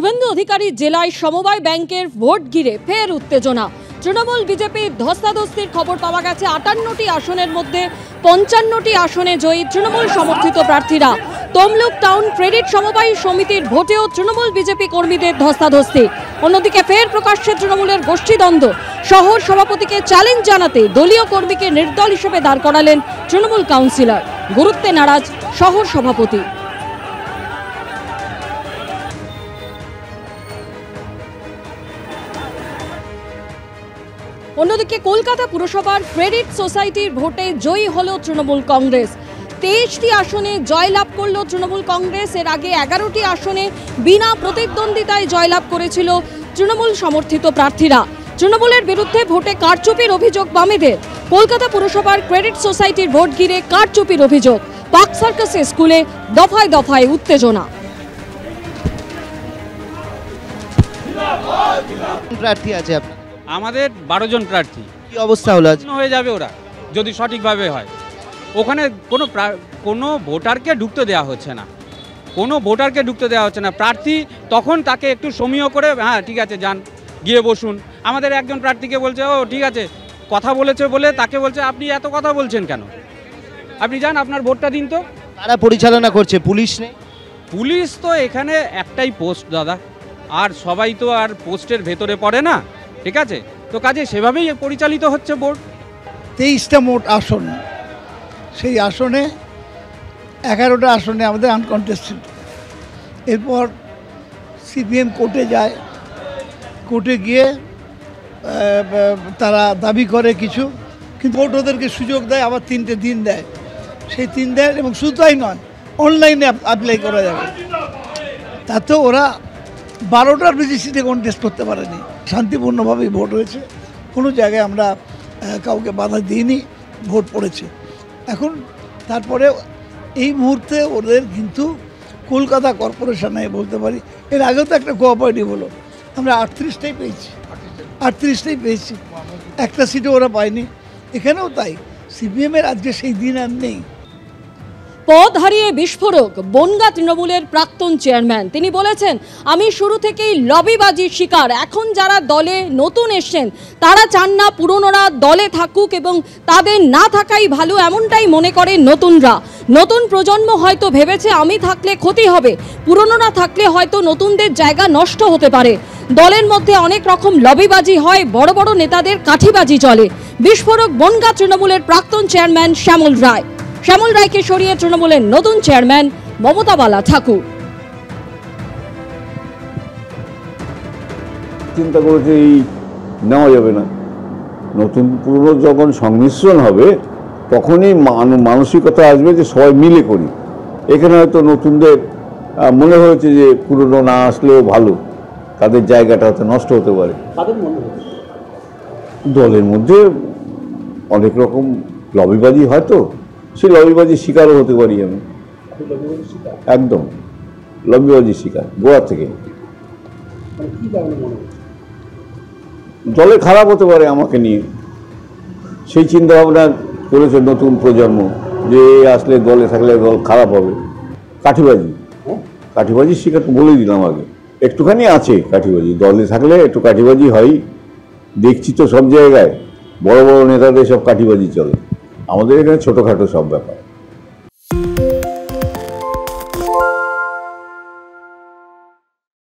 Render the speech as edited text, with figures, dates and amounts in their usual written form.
শুভেন্দু অধিকারী জেলায় সমবায় ব্যাংকের ভোট ঘিরে ফের উত্তেজনা। তৃণমূল বিজেপির ধস্তাধস্তির খবর পাওয়া গেছে। 58টি আসনের মধ্যে 55টি আসনে জয়ী তৃণমূল সমর্থিত প্রার্থীরা। তমলুক টাউন ক্রেডিট সমবায় সমিতির ভোটেও তৃণমূল বিজেপি কর্মীদের ধস্তাধস্তি। অন্যদিকে ফের প্রকাশ্যে তৃণমূলের গোষ্ঠীদ্বন্দ্ব। শহর সভাপতিকে চ্যালেঞ্জ জানাতে দলীয় কর্মীকে নির্দল হিসেবে দাঁড় করালেন তৃণমূল কাউন্সিলর। গুরুত্বে নারাজ শহর সভাপতি। অন্যদিকে কলকাতা পুরসভার ক্রেডিট সোসাইটির ভোটে জয়ী হল তৃণমূল কংগ্রেস। 23টি আসনে জয়লাভ করল তৃণমূল কংগ্রেস। এর আগে 11টি আসনে বিনা প্রতিদ্বন্দ্বিতায় জয়লাভ করেছিল তৃণমূল সমর্থিত প্রার্থীরা। তৃণমূলের বিরুদ্ধে ভোটে কারচুপির অভিযোগ বামেদের। কলকাতা পুরসভার ক্রেডিট সোসাইটির ভোট ঘিরে কারচুপির অভিযোগ। পার্ক সার্কাসে স্কুলে দফায় দফায় উত্তেজনা। প্রার্থী আছে আপনার? আমাদের 12 জন প্রার্থী। কি অবস্থা হলো আজ? হয়ে যাবে ওরা যদি সঠিকভাবে হয়। ওখানে কোনো ভোটারকে ঢুকতে দেওয়া হচ্ছে না, কোনো ভোটারকে ঢুকতে দেওয়া হচ্ছে না। প্রার্থী তখন তাকে একটু সমীহ করে, হ্যাঁ ঠিক আছে যান গিয়ে বসুন। আমাদের একজন প্রার্থীকে বলছে ও ঠিক আছে কথা বলেছে বলে তাকে বলছে আপনি এত কথা বলছেন কেন, আপনি যান আপনার ভোটটা দিন। তো তারা পরিচালনা করছে, পুলিশ নেই? পুলিশ তো এখানে একটাই পোস্ট দাদা, আর সবাই তো আর পোস্টের ভেতরে পড়ে না, ঠিক আছে? তো কাজে সেভাবেই পরিচালিত হচ্ছে বোর্ড। 23টা মোট আসন, সেই আসনে 11টা আসনে আমাদের আনকন্টেস্টেড। এরপর সিপিএম কোর্টে যায়, কোর্টে গিয়ে তারা দাবি করে কিছু, কিন্তু কোর্ট ওদেরকে সুযোগ দেয়, আবার 3টে দিন দেয়। সেই 3 দেয় এবং শুধু তাই নয়, অনলাইনে অ্যাপ্লাই করা যাবে। তাতেও ওরা 12টার বেশি সিটে কন্টেস্ট করতে পারেনি। শান্তিপূর্ণভাবেই ভোট হয়েছে, কোনো জায়গায় আমরা কাউকে বাধা দিইনি, ভোট পড়েছে। এখন তারপরে এই মুহূর্তে ওদের কিন্তু কলকাতা কর্পোরেশনে বলতে পারি, এর আগেও তো একটা কোঅপারেটিভ হলো, আমরা 38টাই পেয়েছি, একটা সিটও ওরা পায়নি। এখানেও তাই, সিপিএমের আজকে সেই দিন আর নেই। পদ হারিয়ে বিস্ফোরক বনগাঁ তৃণমূলের প্রাক্তন চেয়ারম্যান। তিনি বলেছেন, আমি শুরু থেকেই লবিবাজির শিকার। এখন যারা দলে নতুন এসছেন তারা চান না পুরনোরা দলে থাকুক এবং তাদের না থাকাই ভালো, এমনটাই মনে করেন নতুনরা। নতুন প্রজন্ম হয়তো ভেবেছে আমি থাকলে ক্ষতি হবে, পুরনোরা থাকলে হয়তো নতুনদের জায়গা নষ্ট হতে পারে। দলের মধ্যে অনেক রকম লবিবাজি হয়, বড় বড় নেতাদের কাঠিবাজি চলে। বিস্ফোরক বনগাঁ তৃণমূলের প্রাক্তন চেয়ারম্যান শ্যামল রায়। শ্যামল রায়কে সরিয়ে তৃণমূলের নতুন চেয়ারম্যান মমতা বালা ঠাকুর। চিন্তা করেছে এই নেওয়া যাবে না, নতুন পুরনো যখন সংমিশ্রণ হবে তখনই মানসিকতা আসবে যে সবাই মিলে করি। এখানে হয়তো নতুনদের মনে হয়েছে যে পুরনো না আসলেও ভালো, তাদের জায়গাটা হয়তো নষ্ট হতে পারে। দলের মধ্যে অনেক রকম লবিবাজি হয়তো, সেই লবিবাজির শিকারও হতে পারি আমি। একদম লবিবাজির শিকার গোড়া থেকে। দলে খারাপ হতে পারে আমাকে নিয়ে, সেই চিন্তা ভাবনা করেছে নতুন প্রজন্ম যে আসলে দলে থাকলে দল খারাপ হবে। কাঠিবাজির শিকার তো বলেই দিলাম আগে, একটুখানি আছে কাঠিবাজি, দলে থাকলে একটু কাঠিবাজি হয়। দেখছি তো সব জায়গায় বড় বড় নেতাদের সব কাঠিবাজি চলে, আমাদের এখানে ছোটোখাটো সব ব্যাপার।